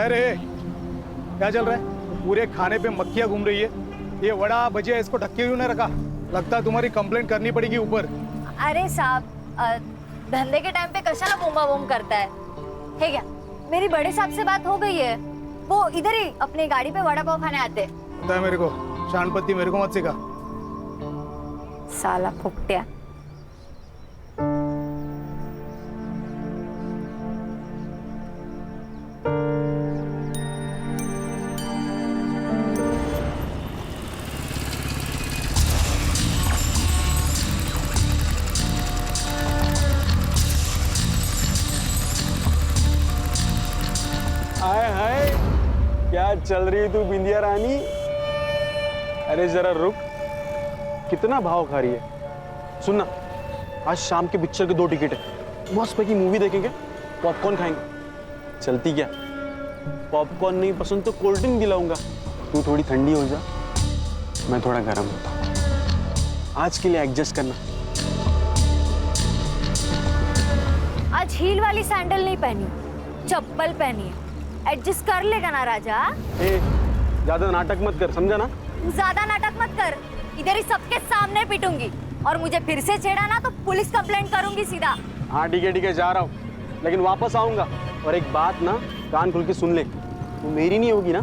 रे, क्या चल रहा है? पूरे खाने पे मक्खियां घूम रही है। ये वड़ा भजिया इसको ढक के क्यों नहीं रखा? लगता है तुम्हारी कंप्लेंट करनी पड़ेगी ऊपर। अरे साहब, धंधे के टाइम पे कशाला बोमा बोम करता है क्या? मेरी बड़े साहब से बात हो गई है, वो इधर ही अपनी गाड़ी पे वड़ा पाव खाने आते हैं। पता है मेरे को, शानपत्ती मेरे को मत सिखा। साला फुकटिया। हाय हाय, क्या चल रही तू बिंदिया रानी? अरे जरा रुक, कितना भाव खा रही है? सुन ना, आज शाम के पिक्चर के 2 टिकट है, मस्त पैकी मूवी देखेंगे, पॉपकॉर्न खाएंगे। चलती क्या? पॉपकॉर्न नहीं पसंद तो कोल्ड ड्रिंक दिलाऊंगा। तू थोड़ी ठंडी हो जा, मैं थोड़ा गर्म होता हूँ। आज के लिए एडजस्ट करना। आज हील वाली सैंडल नहीं पहनी, चप्पल पहनी है। एडजस्ट कर लेगा ना राजा? ए, ज्यादा नाटक मत कर, समझा ना? ज्यादा नाटक मत कर, इधर ही सबके सामने पीटूंगी, और मुझे फिर से छेड़ा ना तो पुलिस कंप्लेंट करूंगी सीधा। हाँ ठीक है, जा रहा हूँ, लेकिन वापस आऊंगा। और एक बात ना, कान खुल के सुन ले, तू मेरी नहीं होगी ना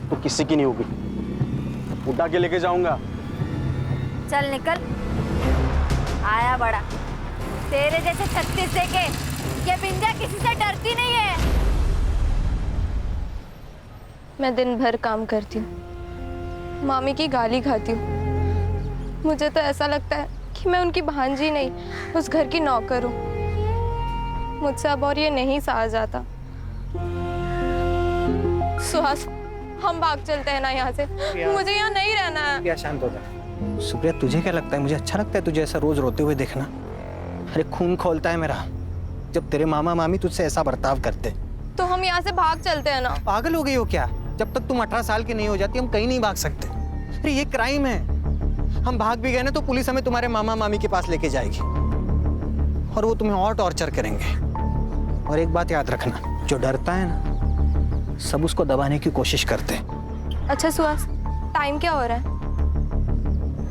तो किसी की नहीं होगी। उठा के लेके जाऊंगा। चल निकल। आया बड़ा, तेरे जैसे 36 देके ये बिंदिया किसी से डरती नहीं है। मैं दिन भर काम करती हूँ, मामी की गाली खाती हूँ। मुझे तो ऐसा लगता है कि मैं उनकी भांजी नहीं, उस घर की नौकर हूँ। मुझसे अब और ये नहीं सहा जाता। सुहास, हम भाग चलते हैं ना यहाँ से, मुझे यहाँ नहीं रहना है। क्या शांत हो जा। सुप्रिया, तुझे क्या लगता है मुझे अच्छा लगता है तुझे ऐसा रोज रोते हुए देखना? अरे खून खोलता है मेरा जब तेरे मामा मामी तुझसे ऐसा बर्ताव करते। तो हम यहाँ से भाग चलते हैं ना। पागल हो गई हो क्या? जब तक तुम 18 साल की नहीं हो जाती हम कहीं नहीं भाग सकते। अरे ये क्राइम है, हम भाग भी गए ना तो पुलिस हमें तुम्हारे मामा मामी के पास लेके जाएगी और वो तुम्हें और टॉर्चर करेंगे। और एक बात याद रखना, जो डरता है ना सब उसको दबाने की कोशिश करते हैं। अच्छा सुहास, टाइम क्या हो रहा है?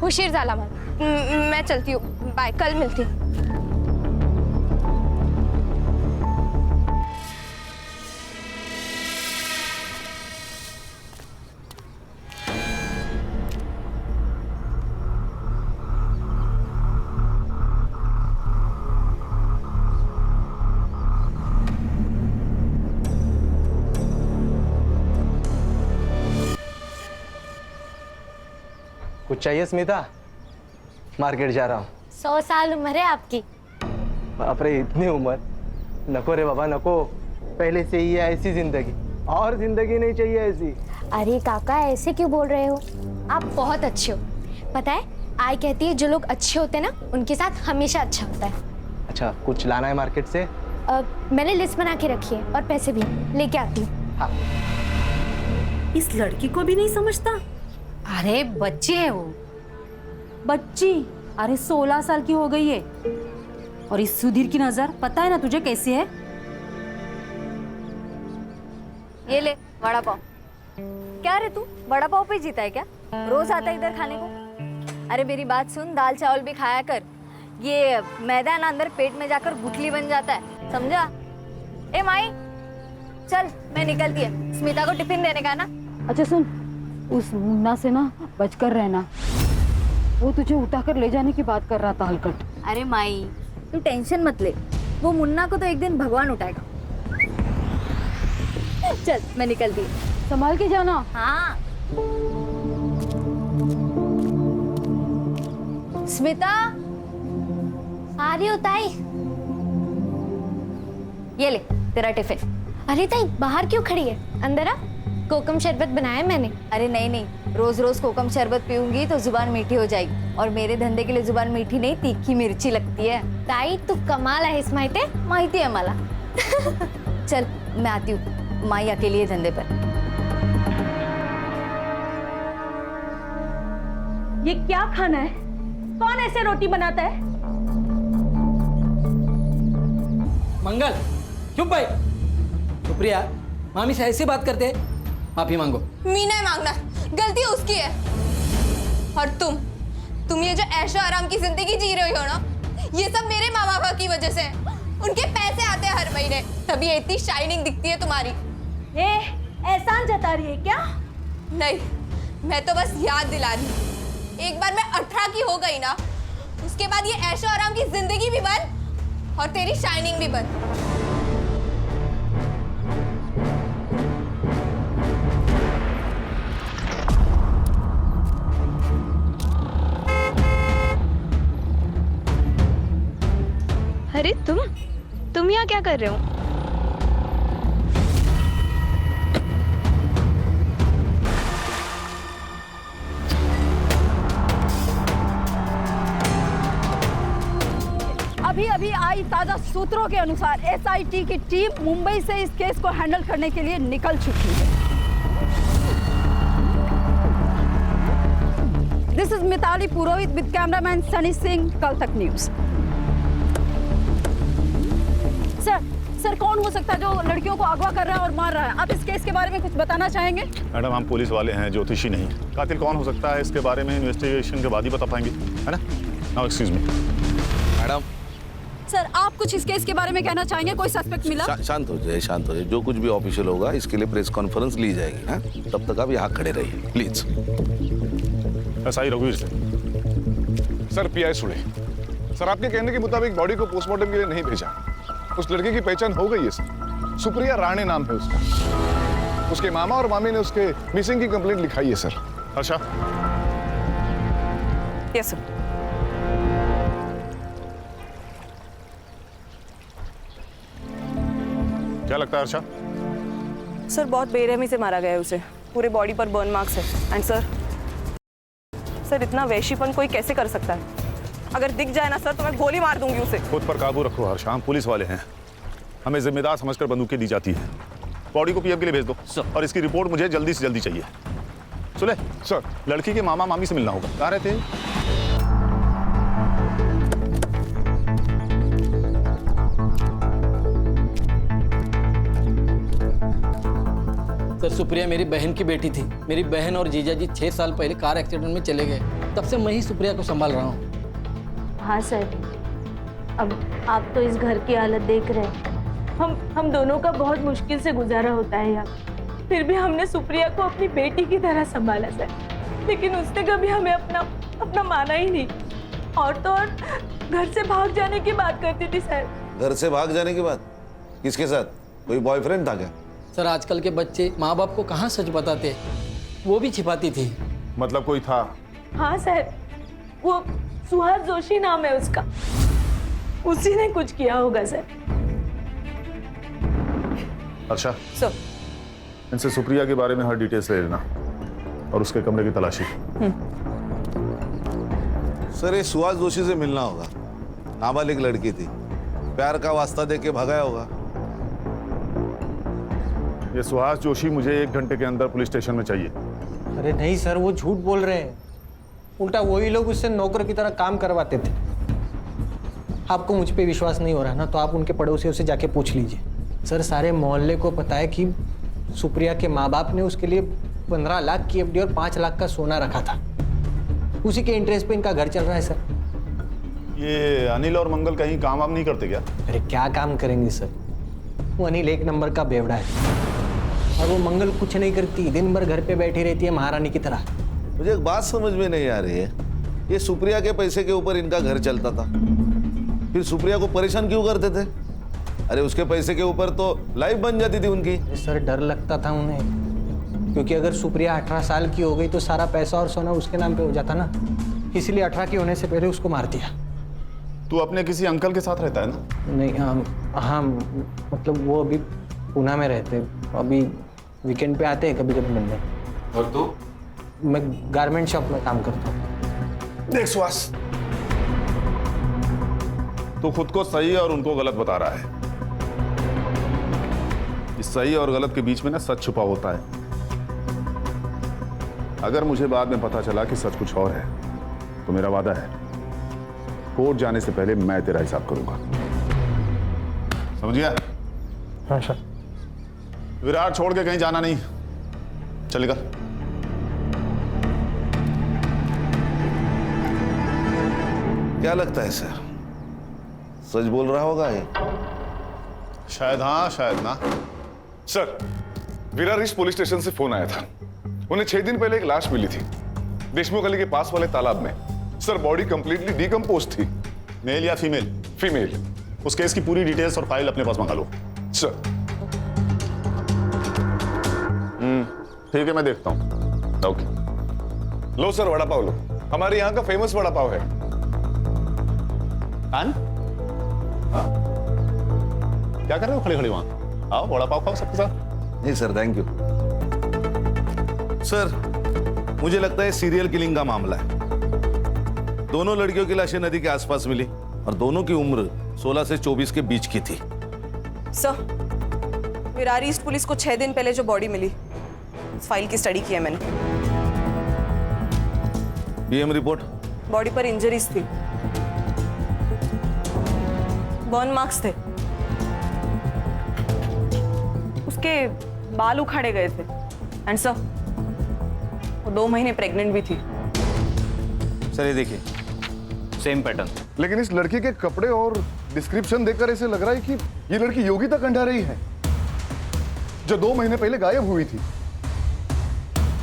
हुशीर झाला मला, मैं चलती हूँ, बाय, कल मिलती हूँ। कुछ चाहिए स्मिता? मार्केट जा रहा हूँ। 100 साल उम्र है आपकी। बाप रे, इतनी उम्र? नको रे बाबा नको, पहले से ही है ऐसी जिंदगी, और जिंदगी नहीं चाहिए ऐसी। अरे काका, ऐसे क्यों बोल रहे हो? आप बहुत अच्छे हो। पता है, आई कहती है जो लोग अच्छे होते हैं ना उनके साथ हमेशा अच्छा होता है। अच्छा, कुछ लाना है मार्केट से? मैंने लिस्ट बना के रखी है और पैसे भी लेके आती हूँ। हाँ। इस लड़की को भी नहीं समझता। अरे बच्ची है वो। बच्ची? अरे 16 साल की हो गई है। और इस सुधीर की नजर पता है ना तुझे कैसी है? ये ले वड़ा पाव। क्या रे तू वड़ा पाव पे जीता है क्या? रोज आता है इधर खाने को? अरे मेरी बात सुन, दाल चावल भी खाया कर। ये मैदा ना अंदर पेट में जाकर गुठली बन जाता है, समझा? ए माई, चल मैं निकलती है, स्मिता को टिफिन देने का ना। अच्छा सुन, उस मुन्ना से ना बचकर रहना, वो तुझे उठाकर ले जाने की बात कर रहा था हलकट। अरे माई, तू टेंशन मत ले, वो मुन्ना को तो एक दिन भगवान उठाएगा। चल मैं निकलती हूँ, संभाल के जाना। हाँ। स्मिता, आ रही हो ताई? ये ले तेरा टिफिन। अरे ताई, बाहर क्यों खड़ी है? अंदर आ, कोकम शरबत बनाया है मैंने। अरे नहीं नहीं, रोज रोज कोकम शरबत पीऊंगी तो जुबान मीठी हो जाएगी, और मेरे धंधे के लिए जुबान मीठी नहीं तीखी मिर्ची लगती है। ताई तू कमाल आहेस माहिती है मला। चल मैं आती हूँ, माई अकेली है धंधे पर। ये क्या खाना है? कौन ऐसे रोटी बनाता है? मंगल, चुप भाई। सुप्रिया, मामी से ऐसे बात करते हैं? माफी मांगो। मी नहीं मांगना, गलती उसकी है। और तुम ये जो ऐशो आराम की जिंदगी जी रही हो ना, ये सब मेरे माँ बाबा की वजह से है। उनके पैसे आते हैं हर महीने, तभी ये इतनी शाइनिंग दिखती है तुम्हारी। एहसान जता रही है क्या? नहीं, मैं तो बस याद दिला रही हूँ। एक बार मैं 18 की हो गई ना, उसके बाद ये ऐशो आराम की जिंदगी भी बंद और तेरी शाइनिंग भी बंद। अरे तुम यहाँ क्या कर रहे हो? अभी अभी आई ताजा सूत्रों के अनुसार एसआईटी की टीम मुंबई से इस केस को हैंडल करने के लिए निकल चुकी है। This is Mitali Purohit with cameraman Sunny Singh, कल तक न्यूज। सर कौन हो सकता है जो लड़कियों को अगवा कर रहा है और मार रहा है? आप इस केस के बारे में कुछ बताना चाहेंगे? मैडम, हम पुलिस वाले हैं, ज्योतिषी नहीं। कातिल कौन हो सकता है इसके बारे में इन्वेस्टिगेशन के बाद ही बता पाएंगे, है ना? Now excuse me madam. Sir आप कुछ इस केस के बारे में कहना चाहेंगे? कोई सस्पेक्ट मिला? शांत हो जाए, शांत हो जाए। जो कुछ भी ऑफिशियल होगा इसके लिए प्रेस कॉन्फ्रेंस ली जाएगी। हाँ, तब तक आप यहाँ खड़े रहिए प्लीज। एसआई रघुवीर से। सर पीआई सुड़े, सर आपके कहने के मुताबिक बॉडी को पोस्टमार्टम के लिए नहीं भेजा। उस लड़के की पहचान हो गई है सर, सुप्रिया राणे नाम है उसका। उसके मामा और मामी ने उसके मिसिंग की कंप्लेंट लिखाई है सर। अच्छा, यस सर। क्या लगता है अर्षा? सर बहुत बेरहमी से मारा गया है उसे, पूरे बॉडी पर बर्न मार्क्स है। एंड सर इतना वैशीपन कोई कैसे कर सकता है? अगर दिख जाए ना सर तो मैं गोली मार दूंगी उसे। खुद पर काबू रखो हर्षा, हम पुलिस वाले हैं, हमें जिम्मेदार समझकर बंदूकें दी जाती है। बॉडी को पीएम के लिए भेज दो और इसकी रिपोर्ट मुझे जल्दी से जल्दी चाहिए। सुने सर, लड़की के मामा मामी से मिलना होगा। कहाँ रहते हैं? सर सुप्रिया मेरी बहन की बेटी थी। मेरी बहन और जीजा जी 6 साल पहले कार एक्सीडेंट में चले गए, तब से मैं ही सुप्रिया को संभाल रहा हूँ। हाँ सर, अब आप तो इस घर की हालत देख रहे हैं। हम दोनों का बहुत मुश्किल से गुजारा होता है यहाँ। फिर भी हमने सुप्रिया को अपनी बेटी की तरह संभाला सर, लेकिन उसने कभी हमें अपना माना ही नहीं। और तो और घर से भाग जाने की बात करती थी सर। घर से भाग जाने की बात? किसके साथ? कोई बॉयफ्रेंड था क्या? सर आजकल के बच्चे माँ बाप को कहाँ सच बताते, वो भी छिपाती थी। मतलब कोई था? हाँ सर, वो सुहास जोशी नाम है उसका, उसी ने कुछ किया होगा सर। अर्षा, सर इनसे सुप्रिया के बारे में हर डिटेल्स ले लेना और उसके कमरे की तलाशी। सर ये सुहास जोशी से मिलना होगा। नाबालिग लड़की थी, प्यार का वास्ता देके भगाया होगा। ये सुहास जोशी मुझे 1 घंटे के अंदर पुलिस स्टेशन में चाहिए। अरे नहीं सर, वो झूठ बोल रहे हैं। उल्टा वही लोग उससे नौकर की तरह काम करवाते थे। आपको मुझ पे विश्वास नहीं हो रहा ना, तो आप उनके पड़ोसियों से जाके पूछ लीजिए। सर सारे मोहल्ले को पता है कि सुप्रिया के माँ बाप ने उसके लिए 15 लाख की एफडी और 5 लाख का सोना रखा था। उसी के इंटरेस्ट पे इनका घर चल रहा है सर। ये अनिल और मंगल कहीं काम वाम नहीं करते क्या? अरे क्या काम करेंगे सर, वो अनिल 1 नंबर का बेवड़ा है और वो मंगल कुछ नहीं करती, दिन भर घर पे बैठी रहती है महारानी की तरह। मुझे एक बात समझ में नहीं आ रही है, ये सुप्रिया के पैसे के ऊपर इनका घर चलता था, फिर सुप्रिया को परेशान क्यों करते थे? अरे उसके पैसे के ऊपर तो लाइफ बन जाती थी उनकी। सर डर लगता था उन्हें, क्योंकि अगर सुप्रिया 18 साल की हो गई तो सारा पैसा और सोना उसके नाम पे हो जाता ना, इसलिए 18 की होने से पहले उसको मार दिया। तू अपने किसी अंकल के साथ रहता है ना? नहीं हाँ मतलब वो अभी पूना में रहते, अभी वीकेंड पे आते हैं कभी कभी मिलने। और तू? मैं गारमेंट शॉप में काम करता हूँ। देख सुहास, तू खुद को सही और उनको गलत बता रहा है। इस सही और गलत के बीच में ना सच छुपा होता है। अगर मुझे बाद में पता चला कि सच कुछ और है तो मेरा वादा है, कोर्ट जाने से पहले मैं तेरा हिसाब करूंगा। समझ गया? हाँ सर। विराट छोड़ के कहीं जाना नहीं, चलेगा। क्या लगता है सर, सच बोल रहा होगा ये? शायद हाँ शायद ना। Sir, Virar east police station से फोन आया था। उन्हें 6 दिन पहले एक लाश मिली थी देशमुख गली के पास वाले तालाब में। सर, बॉडी कंप्लीटली डिकम्पोज थी। मेल या फीमेल? फीमेल। उस केस की पूरी डिटेल्स और फाइल अपने पास मंगा लो। सर। ठीक है, मैं देखता हूँ। ओके। लो सर, वड़ा पाव लो। हमारे यहाँ का फेमस वड़ा पाव है। हाँ? क्या कर रहे हो खड़े खड़े वहां? आओ वड़ा पाव खाओ सबके साथ। नहीं सर, थैंक यू। सर, मुझे लगता है सीरियल किलिंग का मामला है। दोनों लड़कियों की लाशें नदी के आसपास मिली और दोनों की उम्र 16 से 24 के बीच की थी। सर, विरार ईस्ट पुलिस को 6 दिन पहले जो बॉडी मिली, उस फाइल की स्टडी की है मैंने। PM report? बॉडी पर इंजरीज थी, बर्न मार्क्स थे, उसके बाल उखाड़े गए थे एंड सर, वो 2 महीने प्रेग्नेंट भी थी। सर ये देखिए, सेम पैटर्न। लेकिन इस लड़की के कपड़े और डिस्क्रिप्शन देखकर ऐसे लग रहा है कि ये लड़की योगिता कंडारी है, जो 2 महीने पहले गायब हुई थी।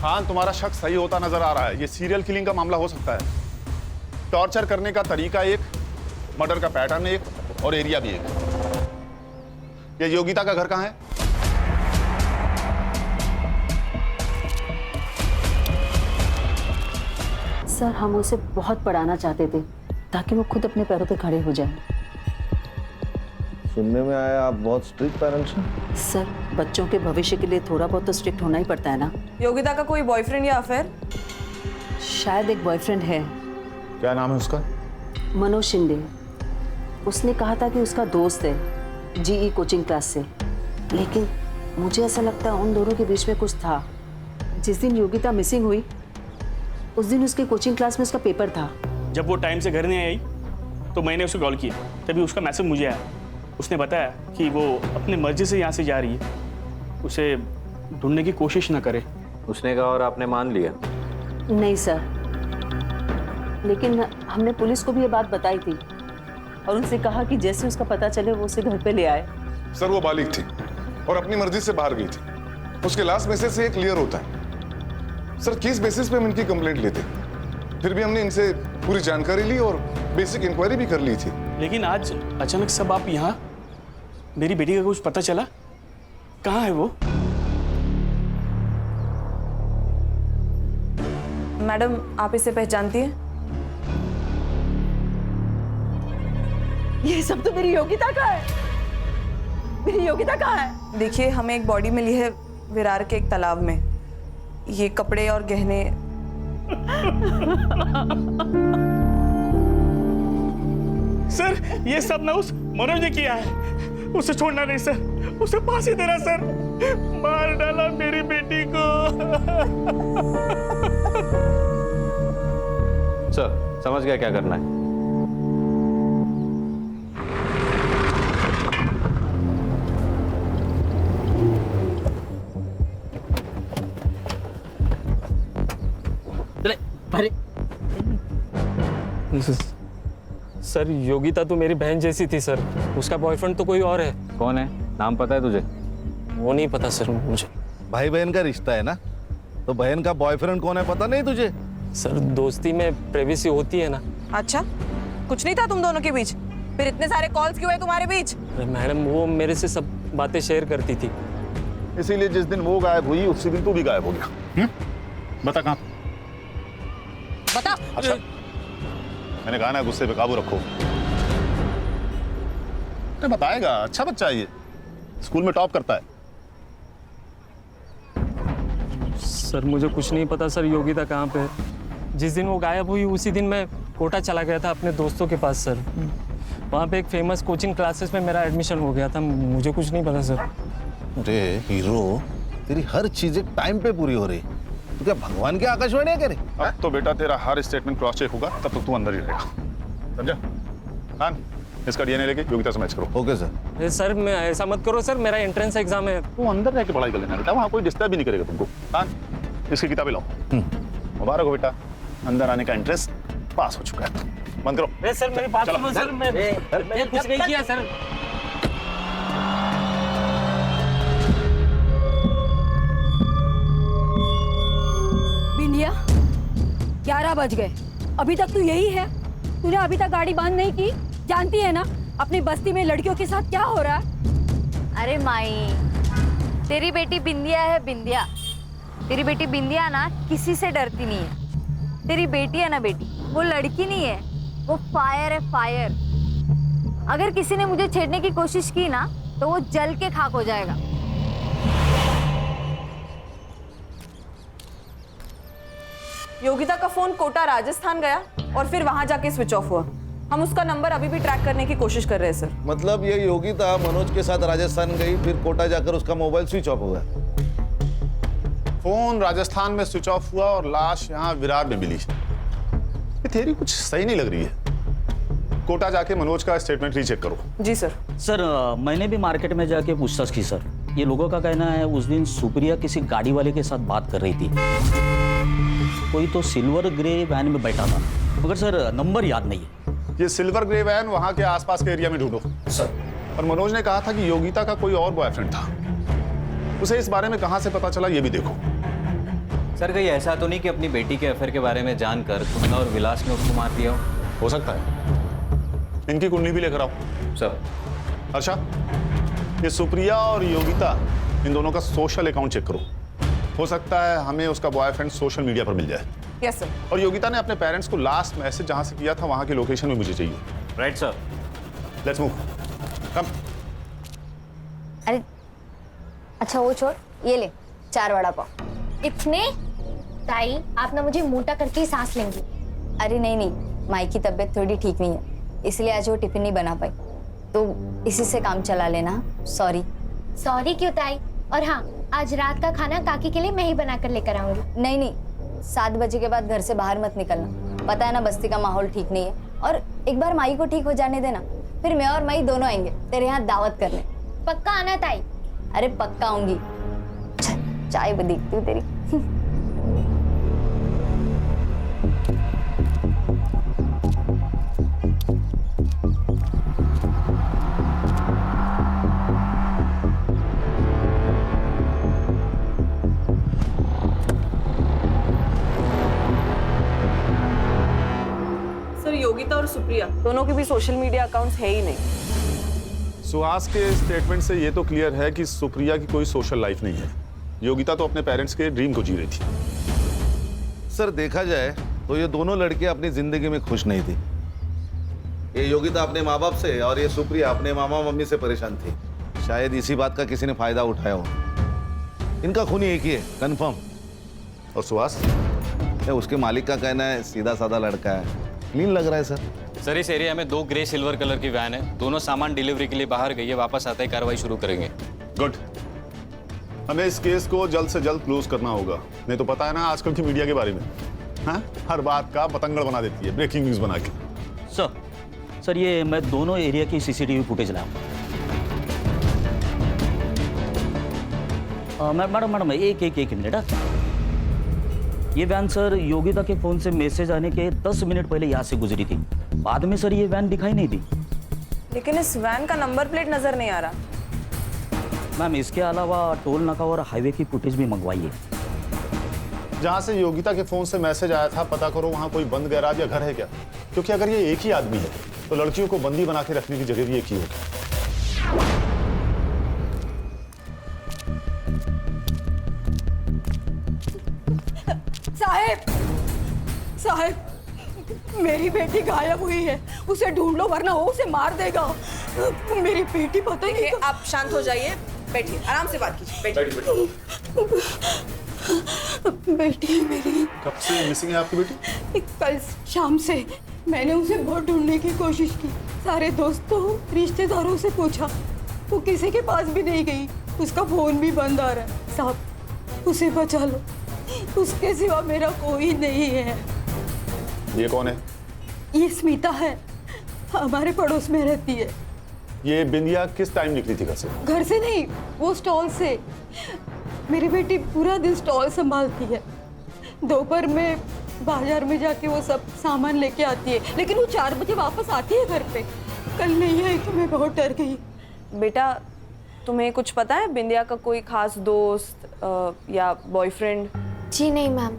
खान, तुम्हारा शक सही होता नजर आ रहा है। ये सीरियल किलिंग का मामला हो सकता है। टॉर्चर करने का तरीका एक, मर्डर का पैटर्न एक और एरिया भी एक। ये योगिता का घर कहाँ है? सर, हम उसे बहुत पढ़ाना चाहते थे ताकि वो खुद अपने पैरों पे खड़े हो जाए। सुनने में आया आप बहुत स्ट्रिक्ट पेरेंट्स हैं। सर, बच्चों के भविष्य के लिए थोड़ा बहुत तो स्ट्रिक्ट होना ही पड़ता है ना। योगिता का कोई बॉयफ्रेंड या अफेयर? शायद एक बॉयफ्रेंड है, क्या नाम है उसका? मनोज शिंदे। उसने कहा था कि उसका दोस्त है जीई कोचिंग क्लास से, लेकिन मुझे ऐसा लगता है उन दोनों के बीच में कुछ था। जिस दिन योगिता मिसिंग हुई उस दिन उसके कोचिंग क्लास में उसका पेपर था। जब वो टाइम से घर नहीं आई तो मैंने उसे कॉल किया, तभी उसका मैसेज मुझे आया। उसने बताया कि वो अपने मर्जी से यहाँ से जा रही है, उसे ढूंढने की कोशिश ना करे। उसने कहा और आपने मान लिया? नहीं सर, लेकिन हमने पुलिस को भी ये बात बताई थी और उनसे कहा कि जैसे उसका पता चले वो उसे घर पे ले आए। सर, वो बालिग थी और अपनी मर्जी से बाहर गई थी। उसके लास्ट मैसेज से ये क्लियर होता है। सर, किस बेसिस पे हम इनकी कंप्लेंट लेते? फिर भी हमने इनसे पूरी जानकारी ली और बेसिक इंक्वायरी भी कर ली थी। लेकिन आज अचानक सब आप यहाँ, मेरी बेटी का कुछ पता चला? कहाँ है वो? मैडम, आप इसे पहचानती हैं? ये सब तो मेरी योगिता का है। मेरी योगिता कहाँ है? देखिए, हमें एक बॉडी मिली है विरार के एक तालाब में। ये कपड़े और गहने। सर, ये सब ना उस मनोज ने किया है। उसे छोड़ना नहीं सर, उसे फांसी देना सर। मार डाला मेरी बेटी को। सर, समझ गया क्या करना है। सर, योगिता तो मेरी बहन जैसी थी सर। उसका बॉयफ्रेंड तो कोई और है। कौन है? नाम पता है तुझे? वो नहीं पता सर मुझे। भाई बहन का रिश्ता है ना, तो बहन का बॉयफ्रेंड कौन है पता नहीं तुझे? सर, दोस्ती में प्राइवेसी होती है ना। अच्छा, कुछ नहीं था तुम दोनों के बीच? फिर इतने सारे कॉल्स क्यों है तुम्हारे बीच? अरे मैडम, वो मेरे से सब बातें शेयर करती थी। इसीलिए जिस दिन वो गायब हुई उसी दिन तू भी गायब हो गया। बता कहाँ? बता। अच्छा, मैंने कहा ना गुस्से पे काबू रखो। अरे बताएगा, अच्छा बच्चा है ये, स्कूल में टॉप करता है। सर, मुझे कुछ नहीं पता सर योगिता कहाँ पे है। जिस दिन वो गायब हुई उसी दिन मैं कोटा चला गया था अपने दोस्तों के पास सर। वहाँ पे एक फेमस कोचिंग क्लासेस में मेरा एडमिशन हो गया था। मुझे कुछ नहीं पता सर। अरे हीरो, तेरी हर चीज टाइम पे पूरी हो रही। तो क्या भगवान की आकाशवाणी है क्या रे? अब तो बेटा तेरा हर स्टेटमेंट क्रॉस चेक होगा, तब तक तू अंदर ही रहेगा, समझा? खान, इसका डीएनए लेके योगिता से मैच करो। Okay sir. अरे सर मैं ऐसा मत करो सर, मेरा एंट्रेंस एग्जाम है। तू अंदर रह के पढ़ाई कर लेना बेटा, वहाँ कोई डिस्टर्ब भी नहीं करेगा तुमको। हाँ, इसकी किताबें लाओ। मुबारक हो बेटा, अंदर आने का इंटरेस्ट पास हो चुका है। बंद करो। अरे सर मेरी बात सुनो सर, मैं कुछ नहीं किया सर। बिंदिया 11 बज गए, अभी तक तू यही है? तूने अभी तक गाड़ी बंद नहीं की? जानती है ना अपनी बस्ती में लड़कियों के साथ क्या हो रहा है? अरे माई, तेरी बेटी बिंदिया है, बिंदिया। तेरी बेटी बिंदिया ना किसी से डरती नहीं है। तेरी बेटी है ना बेटी, वो लड़की नहीं है, वो फायर है, फायर। अगर किसी ने मुझे छेड़ने की कोशिश की ना तो वो जल के खाक हो जाएगा। योगिता का फोन कोटा राजस्थान गया और फिर वहां जाके स्विच ऑफ हुआ। हम उसका नंबर अभी भी ट्रैक करने की कोशिश कर रहे हैं सर। मतलब ये योगिता मनोज के साथ राजस्थान गई, फिर कोटा जाकर उसका मोबाइल स्विच ऑफ हो गया। फोन राजस्थान में स्विच ऑफ हुआ और लाश यहाँ विरार में मिली। ये थ्योरी कुछ सही नहीं लग रही है। कोटा जाके मनोज का स्टेटमेंट रीचेक करो। जी सर। सर मैंने भी मार्केट में जाके पूछताछ की सर। ये लोगों का कहना है उस दिन सुप्रिया किसी गाड़ी वाले के साथ बात कर रही थी। कोई तो सिल्वर ग्रे वैन में बैठा था, मगर सर नंबर याद नहीं है। ये सिल्वर ग्रे वैन वहां के आसपास के एरिया में ढूंढो सर। और मनोज ने कहा था कि योगिता का कोई और बॉयफ्रेंड था। उसे इस बारे में कहां से पता चला ये भी देखो। सर कहीं ऐसा तो नहीं कि अपनी बेटी के अफेयर के बारे में जानकर तुमने और विलास ने उसको मार दिया हो सकता है। इनकी कुंडली भी लेकर आओ सर। अच्छा, ये सुप्रिया और योगिता, इन दोनों का सोशल अकाउंट चेक करो। हो सकता है हमें उसका बॉयफ्रेंड सोशल मीडिया पर मिल जाए। Yes sir. और योगिता ने अपने पेरेंट्स को लास्ट मैसेज जहां से किया था वहां की लोकेशन भी मुझे चाहिए। Right sir. लेट्स मूव, कम। अरे अच्छा वो छोड़, ये ले 4 वड़ा पाव। इतने? ताई आप ना मुझे मोटा करके ही सांस लेंगी। अरे नहीं नहीं, माई की तबीयत थोड़ी ठीक नहीं है, इसलिए आज वो टिफिन नहीं बना पाई, तो इसी से काम चला लेना। सॉरी। सॉरी क्यों ताई? और हाँ, आज रात का खाना काकी के लिए मैं ही बना कर लेकर आऊंगी। नहीं नहीं, 7 बजे के बाद घर से बाहर मत निकलना। पता है ना बस्ती का माहौल ठीक नहीं है, और एक बार माई को ठीक हो जाने देना, फिर मैं और माई दोनों आएंगे तेरे यहाँ दावत करने। पक्का आना ताई? अरे पक्का आऊंगी। चाय भी देखती हूँ तेरी। सर योगिता और सुप्रिया दोनों के भी सोशल मीडिया अकाउंट्स है ही नहीं। सुहास के स्टेटमेंट से ये तो क्लियर है कि सुप्रिया की कोई सोशल लाइफ नहीं है। योगिता तो अपने पेरेंट्स के ड्रीम को जी रही थी। सर देखा जाए तो ये दोनों लड़कियां अपनी जिंदगी में खुश नहीं थी। ये योगिता अपने माँ बाप से और ये सुप्रिया अपने मामा मम्मी से परेशान थी। शायद इसी बात का किसी ने फायदा उठाया हो। इनका खून एक ही है, कंफर्म। और सुहास? उसके मालिक का कहना है सीधा साधा लड़का है, क्लीन लग रहा है सर। सर इस एरिया में 2 ग्रे सिल्वर कलर की वैन है, दोनों सामान डिलीवरी के लिए बाहर गई है, वापस आते ही कार्रवाई शुरू करेंगे। गुड। हमें इस केस को जल्द से जल्द क्लोज करना होगा, नहीं तो पता है ना आजकल की मीडिया के बारे में, हाँ? हर बात का बतंगड़ बना देती है, ब्रेकिंग न्यूज बना के। सर ये मैं दोनों एरिया की सीसीटीवी फुटेज लाऊंगा। मैडम एक मिनट। ये वैन सर योगिता के फोन से मैसेज आने के 10 मिनट पहले यहाँ से गुजरी थी। बाद में सर ये वैन दिखाई नहीं दी। लेकिन इस वैन का नंबर प्लेट नजर नहीं आ रहा। मैम इसके अलावा टोल नाका और हाईवे की फुटेज भी मंगवाइए। जहाँ से योगिता के फोन से मैसेज आया था पता करो वहाँ कोई बंद गैराज या घर है क्या, क्योंकि अगर ये एक ही आदमी है तो लड़कियों को बंदी बना के रखने की जगह भी एक ही होगी। साहब मेरी बेटी गायब हुई है, उसे ढूंढ लो वरना वो उसे मार देगा। मेरी बेटी पता नहीं। आप शांत हो जाइए, बैठिए, आराम से बात कीजिए, बैठिए। बेटी मेरी कब से मिसिंग है आपकी बेटी? कल शाम से मैंने उसे बहुत ढूंढने की कोशिश की, सारे दोस्तों रिश्तेदारों से पूछा, वो किसी के पास भी नहीं गई, उसका फोन भी बंद आ रहा है। साहब उसे बचा लो, उसके सिवा मेरा कोई नहीं है। ये कौन है? ये स्मिता है, हमारे पड़ोस में रहती है। ये बिंदिया किस टाइम निकली थी घर से? घर से नहीं, वो स्टॉल से। मेरी बेटी पूरा दिन स्टॉल संभालती है। दोपहर में बाजार में जाके वो सब सामान लेके आती है, लेकिन वो 4 बजे वापस आती है घर पे। कल नहीं आई तो मैं बहुत डर गई। बेटा, तुम्हें कुछ पता है बिंदिया का कोई खास दोस्त या बॉयफ्रेंड? जी नहीं मैम।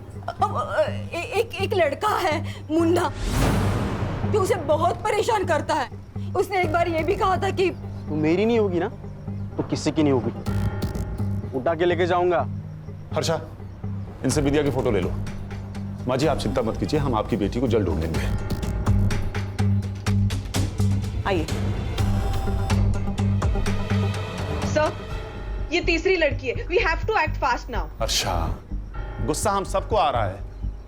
एक लड़का है मुन्ना, जो उसे बहुत परेशान करता है। उसने एक बार ये भी कहा था कि तो मेरी नहीं होगी ना तो किसी की नहीं होगी, उठा के लेके जाऊंगा। हर्षा, इनसे बिंदिया की फोटो ले लो। माँ जी, आप चिंता मत कीजिए, हम आपकी बेटी को जल्द ढूंढ लेंगे। आइए सर, ये तीसरी लड़की है। We have to act fast now. अच्छा, गुस्सा हम सबको आ रहा है,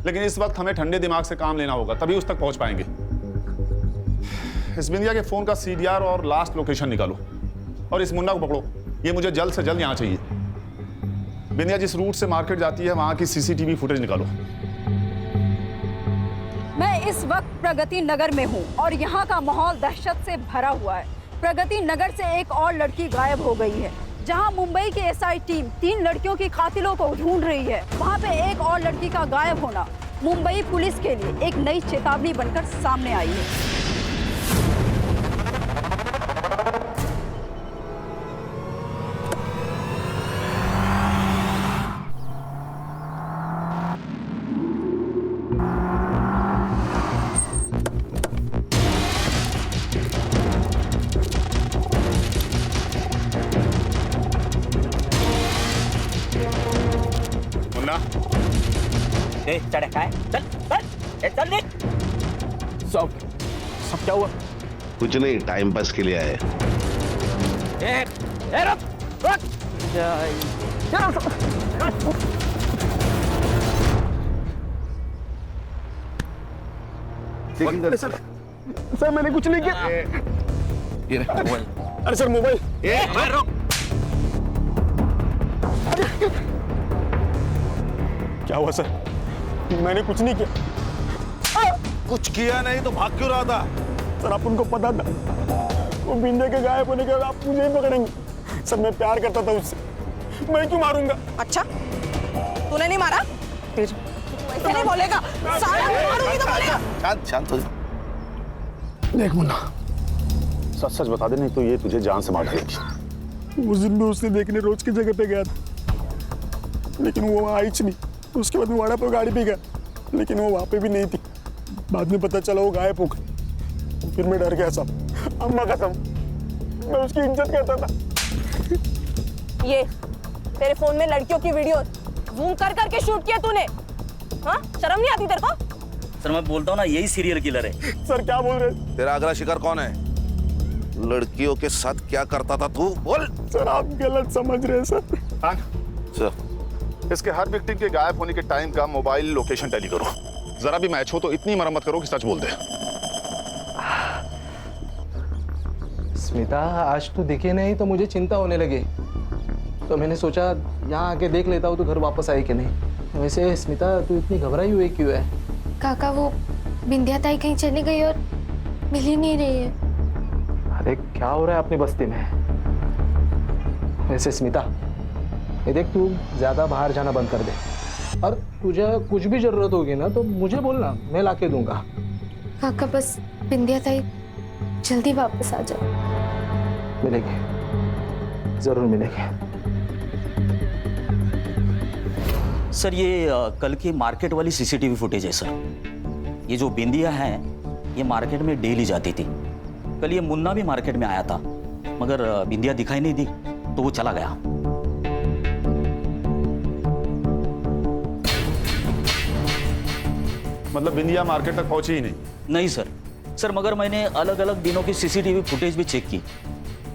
लेकिन इस वक्त हमें ठंडे दिमाग से काम लेना होगा, तभी उस तक पहुंच पाएंगे। इस बिंदिया के फोन का CDR और लास्ट लोकेशन निकालो और इस मुन्ना को पकड़ो। ये मुझे जल्द से जल्द यहाँ चाहिए। बिंदिया जिस रूट से मार्केट जाती है वहां की CCTV फुटेज निकालो। मैं इस वक्त प्रगति नगर में हूँ और यहाँ का माहौल दहशत से भरा हुआ है। प्रगति नगर से एक और लड़की गायब हो गई है। जहाँ मुंबई की SI टीम 3 लड़कियों की कातिलों को ढूंढ रही है, वहाँ पे एक और लड़की का गायब होना मुंबई पुलिस के लिए एक नई चेतावनी बनकर सामने आई है। चल चल सब क्या हुआ? कुछ नहीं, टाइम पास के लिए आए। सर मैंने कुछ नहीं किया। अरे सर मोबाइल। क्या हुआ सर? मैंने कुछ नहीं किया। कुछ किया नहीं तो भाग क्यों रहा था? सर आप उनको पता था वो बिंदिया के गायब होने के बाद आप मुझे ही पकड़ेंगे। सर मैं प्यार करता था उससे, मैं क्यों मारूंगा? अच्छा, तूने नहीं मारा? ऐसे नहीं बोलेगा। साला मारूंगी तो बोलेगा। शांत शांत हो जा। देख मुन्ना, सच सच बता दे, नहीं तो ये तुझे जान से मार डालेगी। उस दिन भी उसने देखने रोज की जगह पे गया था, लेकिन वो वहाँ आई नहीं। उसके बाद मैं वाड़ा पर गाड़ी पे गया, लेकिन वो वहाँ पे भी नहीं थी। बाद में पता चला वो गायब हो गई। फिर मैं डर गया साहब, अम्मा कसम, मैं उसकी इज्जत करता था। ये तेरे फोन में लड़कियों की वीडियो जूम कर करके शूट किया तूने? हाँ, शर्म नहीं आती तेरे को? सर मैं बोलता हूँ ना, यही सीरियल किलर है। सर क्या बोल रहे? तेरा अगला शिकार कौन है? लड़कियों के साथ क्या करता था तू? बोल। सर आप गलत समझ रहे हैं सर। हाँ सर, इसके हर विक्टिम के गायब होने के टाइम का मोबाइल लोकेशन टैली करो। जरा भी मैच हो तो इतनी मरम्मत करो कि सच बोल दे। स्मिता आज तो दिखे नहीं तो मुझे चिंता होने लगी, तो मैंने सोचा यहाँ आके देख लेता हूँ तो घर वापस आई कि नहीं। वैसे स्मिता तू इतनी घबराई हुई क्यों है? काका वो बिंदिया ताई कहीं चली गई और मिल ही नहीं रही है। अरे क्या हो रहा है अपनी बस्ती में? वैसे स्मिता ये देख, तू ज्यादा बाहर जाना बंद कर दे, और तुझे कुछ भी जरूरत होगी ना तो मुझे बोलना, मैं लाके दूंगा। काका बस बिंदिया ताई जल्दी वापस आ जाओ। मिलेंगे, जरूर मिलेंगे। सर ये कल की मार्केट वाली CCTV फुटेज है सर। ये जो बिंदिया है ये मार्केट में डेली जाती थी। कल ये मुन्ना भी मार्केट में आया था, मगर बिंदिया दिखाई नहीं दी तो वो चला गया। मतलब बिंदिया मार्केट तक पहुंची ही नहीं? नहीं सर। सर मगर मैंने अलग अलग दिनों की CCTV फुटेज भी चेक की।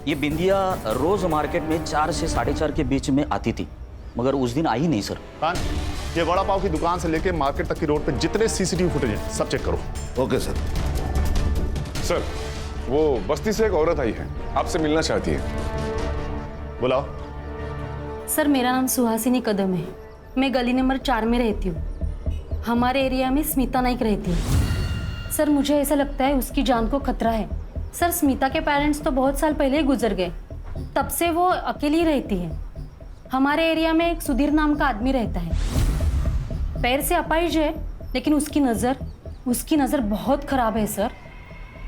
ये बिंदिया रोज मार्केट में 4 से 4:30 के बीच में आती थी, मगर उस दिन आई नहीं सर। हाँ, ये वड़ा पाव की दुकान से लेके मार्केट तक की रोड पे जितने CCTV फुटेज हैं सब चेक करो। Okay sir. सर वो बस्ती से एक औरत आई है, आपसे मिलना चाहती है। बुलाओ। सर मेरा नाम सुहासिनी कदम है, मैं गली नंबर 4 में रहती हूँ। हमारे एरिया में स्मिता नाइक रहती है। सर मुझे ऐसा लगता है उसकी जान को खतरा है। सर स्मिता के पेरेंट्स तो बहुत साल पहले ही गुजर गए, तब से वो अकेली रहती है। हमारे एरिया में एक सुधीर नाम का आदमी रहता है, पैर से अपाहिज है, लेकिन उसकी नज़र बहुत ख़राब है सर।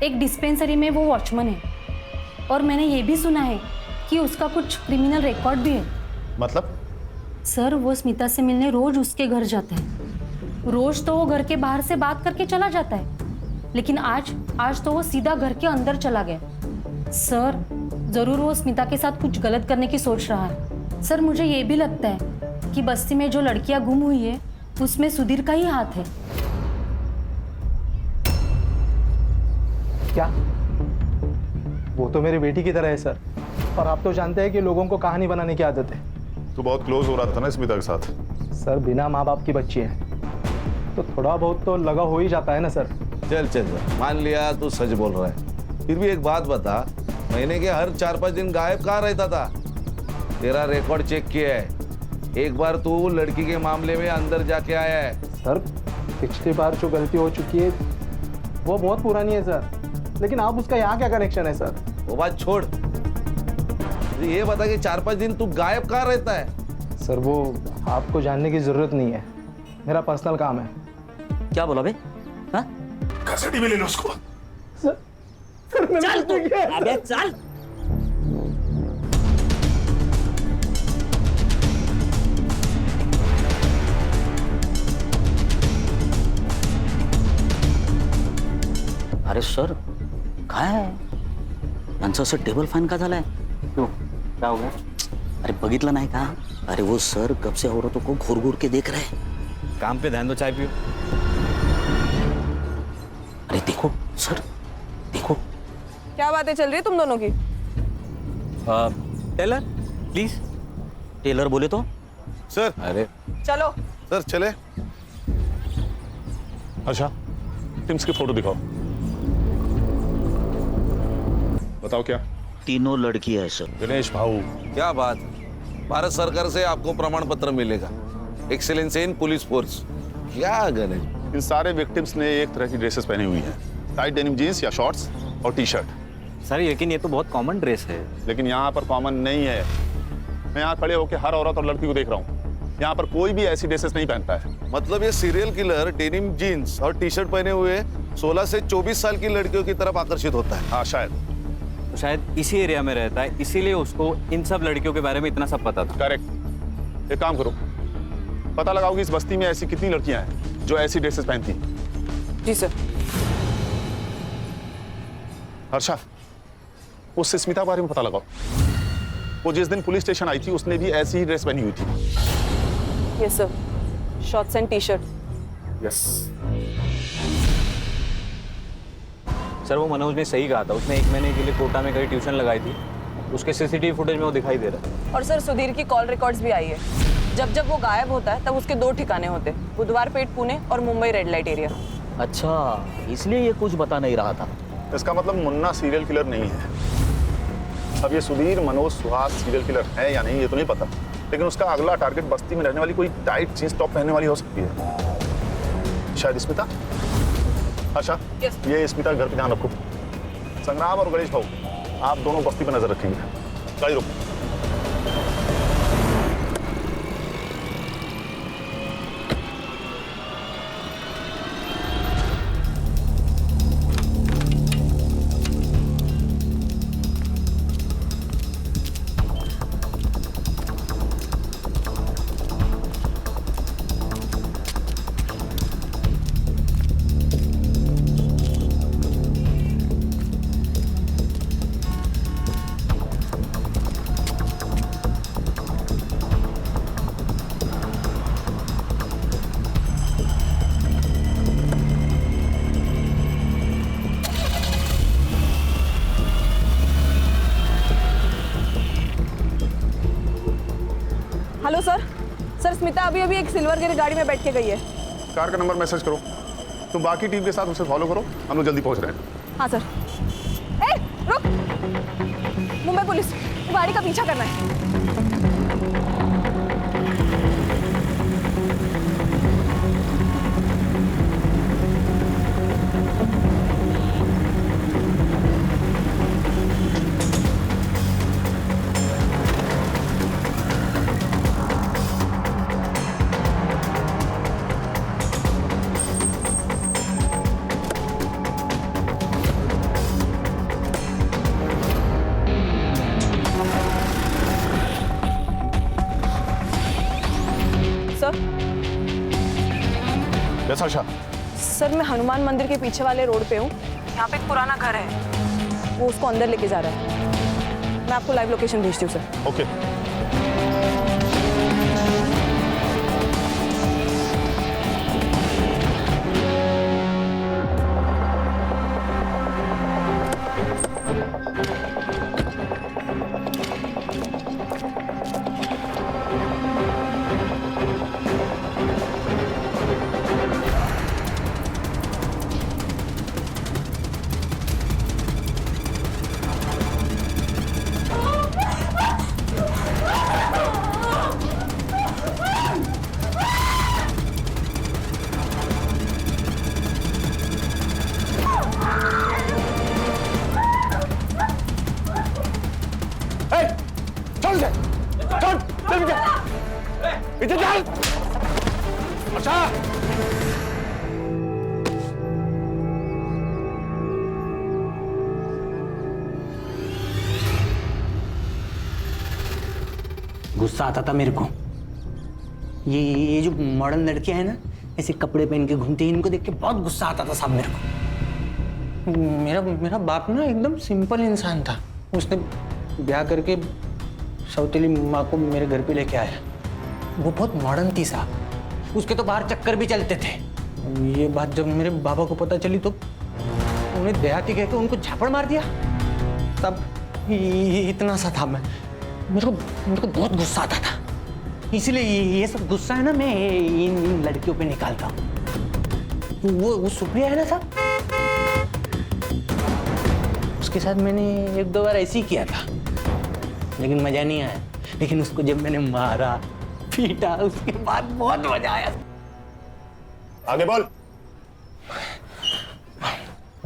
एक डिस्पेंसरी में वो वॉचमैन है, और मैंने ये भी सुना है कि उसका कुछ क्रिमिनल रिकॉर्ड भी है। मतलब? सर वो स्मिता से मिलने रोज उसके घर जाता है। रोज तो वो घर के बाहर से बात करके चला जाता है, लेकिन आज तो वो सीधा घर के अंदर चला गया। सर जरूर वो स्मिता के साथ कुछ गलत करने की सोच रहा है। सर मुझे ये भी लगता है कि बस्ती में जो लड़कियां गुम हुई है उसमें सुधीर का ही हाथ है। क्या? वो तो मेरी बेटी की तरह है सर, और आप तो जानते हैं कि लोगों को कहानी बनाने की आदत है। तू बहुत क्लोज हो रहा था ना स्मिता के साथ? सर बिना माँ बाप की बच्ची है तो थोड़ा बहुत तो लगा हो ही जाता है ना सर। चल मान लिया तू सच बोल रहा है, फिर भी एक बात बता, महीने के हर 4-5 दिन गायब कहाँ रहता था? तेरा रिकॉर्ड चेक किया है, एक बार तू लड़की के मामले में अंदर जाके आया है। सर पिछली बार जो गलती हो चुकी है वो बहुत पुरानी है सर, लेकिन आप उसका यहाँ क्या कनेक्शन है सर? वो बात छोड़, ये बता कि 4-5 दिन तू गायब कहाँ रहता है? सर वो आपको जानने की जरूरत नहीं है, मेरा पर्सनल काम है। क्या बोला बे? हाँ? कस्टडी में ले लो उसको। चल तू, अबे चल। अरे सर काय आहे यांचं असं टेबल फॅन का झालाय? क्यों क्या हो गया? अरे बघितलं नाही का? अरे वो सर कब से औरतों को घूर घूर के देख रहे हैं। काम पे ध्यान दो, चाय पियो। अरे देखो सर, देखो। क्या बातें चल रही है तुम दोनों की? Taylor please. टेलर बोले तो? सर अरे चलो सर चले। अच्छा टिम्स की फोटो दिखाओ, बताओ क्या? तीनों लड़की है सर। गणेश भाऊ क्या बात, भारत सरकार से आपको प्रमाण पत्र मिलेगा, एक्सेलेंस इन पुलिस फोर्स। क्या गणेश, इन सारे विक्टिम्स ने एक तरह की ड्रेसेस पहनी हुई हैं, टाइट डेनिम जीन्स या शॉर्ट्स और टी शर्ट। सर लेकिन ये तो बहुत कॉमन ड्रेस है। लेकिन यहाँ पर कॉमन नहीं है। मैं यहाँ खड़े होकर हर औरत और लड़की को देख रहा हूँ, यहाँ पर कोई भी ऐसी ड्रेसेस नहीं पहनता है। मतलब ये सीरियल किलर डेनिम जीन्स और टी शर्ट पहने हुए 16 से 24 साल की लड़कियों की तरफ आकर्षित होता है। हाँ शायद, तो शायद इसी एरिया में रहता है, इसीलिए उसको इन सब लड़कियों के बारे में इतना सब पता था। करेक्ट। एक काम करो, पता लगाओ कि इस बस्ती में ऐसी कितनी लड़कियां हैं जो ऐसी ड्रेसेस पहनती हैं। जी सर। हर्षा, उससे स्मिता के बारे में पता लगाओ। वो जिस दिन पुलिस स्टेशन आई थी उसने भी ऐसी ही ड्रेस पहनी हुई थी। Yes sir, shorts and T shirt. Yes sir वो मनोज ने सही कहा था, उसने 1 महीने के लिए कोटा में कहीं ट्यूशन लगाई थी, उसके सीसीटीवी फुटेज में वो दिखाई दे रहा है। और सर सुधीर की कॉल रिकॉर्ड्स भी आई है। जब जब वो गायब होता है तब उसके 2 ठिकाने होते हैं, बुधवार पेट पुणे और मुंबई रेड लाइट एरिया। अच्छा इसलिए ये कुछ बता नहीं रहा था। इसका मतलब मुन्ना सीरियल किलर नहीं है। अब ये सुधीर मनोज सुहास सीरियल किलर है या नहीं ये तो नहीं पता, लेकिन उसका अगला टारगेट बस्ती में रहने वाली कोई टाइट जींस टॉप पहनने वाली हो सकती है। शायद स्मिता। अच्छा ये स्मिता के घर पे ध्यान रखो। संग्राम और गणेश भाऊ आप दोनों बस्ती पर नजर रखेंगे। गाड़ी रोको। Hello sir. सर स्मिता अभी अभी एक सिल्वर गिर गाड़ी में बैठ के गई है। कार का नंबर मैसेज करो, तुम बाकी टीम के साथ उसे फॉलो करो, हम लोग जल्दी पहुंच रहे हैं। हाँ सर। ए रुक, मुंबई पुलिस गाड़ी का पीछा करना है। वर्षा? सर मैं हनुमान मंदिर के पीछे वाले रोड पे हूँ। यहाँ पे एक पुराना घर है, वो उसको अंदर लेके जा रहा है। मैं आपको लाइव लोकेशन भेजती हूँ सर। ओके। गुस्सा आता था मेरे को। ये जो मॉडर्न लड़कियां हैं ना, ऐसे कपड़े पहन के घूमती हैं, इनको देख के बहुत गुस्सा आता था साहब मेरे को। मेरा बाप ना एकदम सिंपल इंसान था। उसने ब्याह करके सौतेली माँ को मेरे घर पे लेके आया। वो बहुत मॉडर्न थी साहब, उसके तो बाहर चक्कर भी चलते थे। ये बात जब मेरे बाबा को पता चली तो उन्हें देहाती कहकर उनको झापड़ मार दिया। तब इतना सा था मैं, मेरे को बहुत गुस्सा आता था। इसलिए ये सब गुस्सा है ना मैं इन लड़कियों पे निकालता हूँ। वो सुप्रिया है ना साहब, उसके साथ मैंने 1-2 बार ऐसे ही किया था, लेकिन मजा नहीं आया। लेकिन उसको जब मैंने मारा पीटा, उसके बाद बहुत मजा आया। आगे बोल।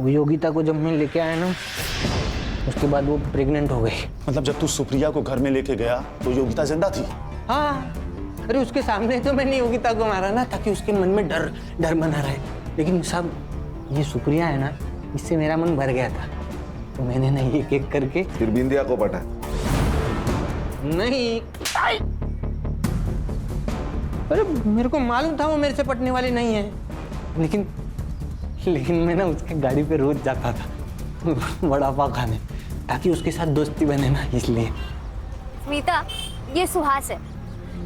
वो योगिता को जब मैं लेके आया ना, उसके बाद वो प्रेग्नेंट हो गई। मतलब जब तू सुप्रिया को घर में लेके गया तो योगिता जिंदा थी? हाँ, अरे उसके सामने तो मैंने योगिता को मारा ना, ताकि उसके मन में डर बना रहे। लेकिन साहब ये सुप्रिया है ना, इससे मेरा मन भर गया था, तो मैंने ना एक करके फिर बिंदिया को पटा? नहीं, अरे मेरे को मालूम था वो मेरे से पटने वाली नहीं है, लेकिन मैं ना उसके गाड़ी पे रोज जाता था वड़ा पाव खाने, ताकि उसके साथ दोस्ती बने ना, इसलिए। स्मिता, ये सुहास है,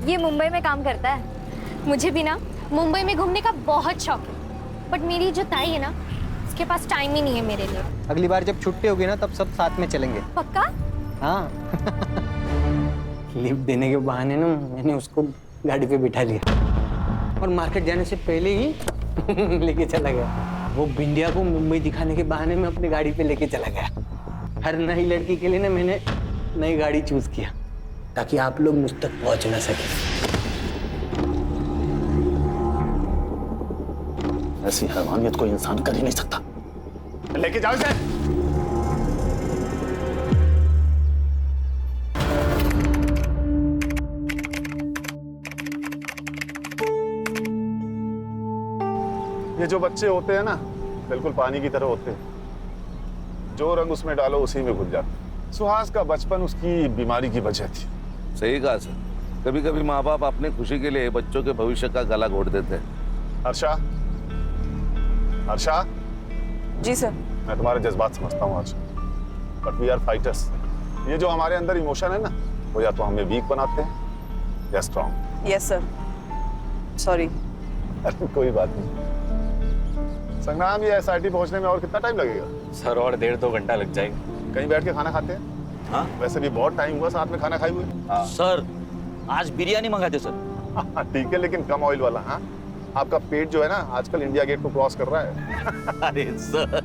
ये मुंबई में काम करता है। मुझे भी ना मुंबई में घूमने का बहुत शौक है, बट मेरी जो ताई है ना, उसके पास टाइम ही नहीं है मेरे लिए। अगली बार जब छुट्टी होगी ना, तब सब साथ में चलेंगे। पक्का? हाँ लिफ्ट देने के बहाने ना मैंने उसको गाड़ी पे बिठा लिया और मार्केट जाने से पहले ही लेके चला गया। वो बिंदिया को मुंबई दिखाने के बहाने में अपनी गाड़ी पे लेके चला गया। हर नई लड़की के लिए ना मैंने नई गाड़ी चूज किया, ताकि आप लोग मुझ तक पहुंच ना सके। ऐसी हैवानियत कोई इंसान कर ही नहीं सकता। लेके जाओ इसे। ये जो बच्चे होते हैं ना, बिल्कुल पानी की तरह होते हैं, जो रंग उसमें डालो उसी में घुल जाते। सुहास का बचपन उसकी बीमारी की वजह थी। सही कहा सर, कभी कभी माँ बाप अपने खुशी के लिए बच्चों के भविष्य का गला घोट देते हैं। हर्षा, हर्षा। जी सर। मैं तुम्हारे जज्बात समझता हूँ आज, बट वी आर फाइटर्स। ये जो हमारे अंदर इमोशन है ना, वो या तो हमें वीक बनाते हैं या स्ट्रॉन्ग। Yes sir, sorry. कोई बात नहीं। संग्राम, ये एसआईटी पहुंचने में और कितना टाइम लगेगा? सर और 1.5-2 घंटा लग जाएगा। कहीं बैठ के खाना खाते हैं? हाँ, वैसे भी बहुत टाइम हुआ साथ में खाना खाए हुए। सर आज बिरयानी मंगाते सर। ठीक है, लेकिन कम ऑयल वाला। हाँ, आपका पेट जो है ना आजकल इंडिया गेट को क्रॉस कर रहा है। अरे सर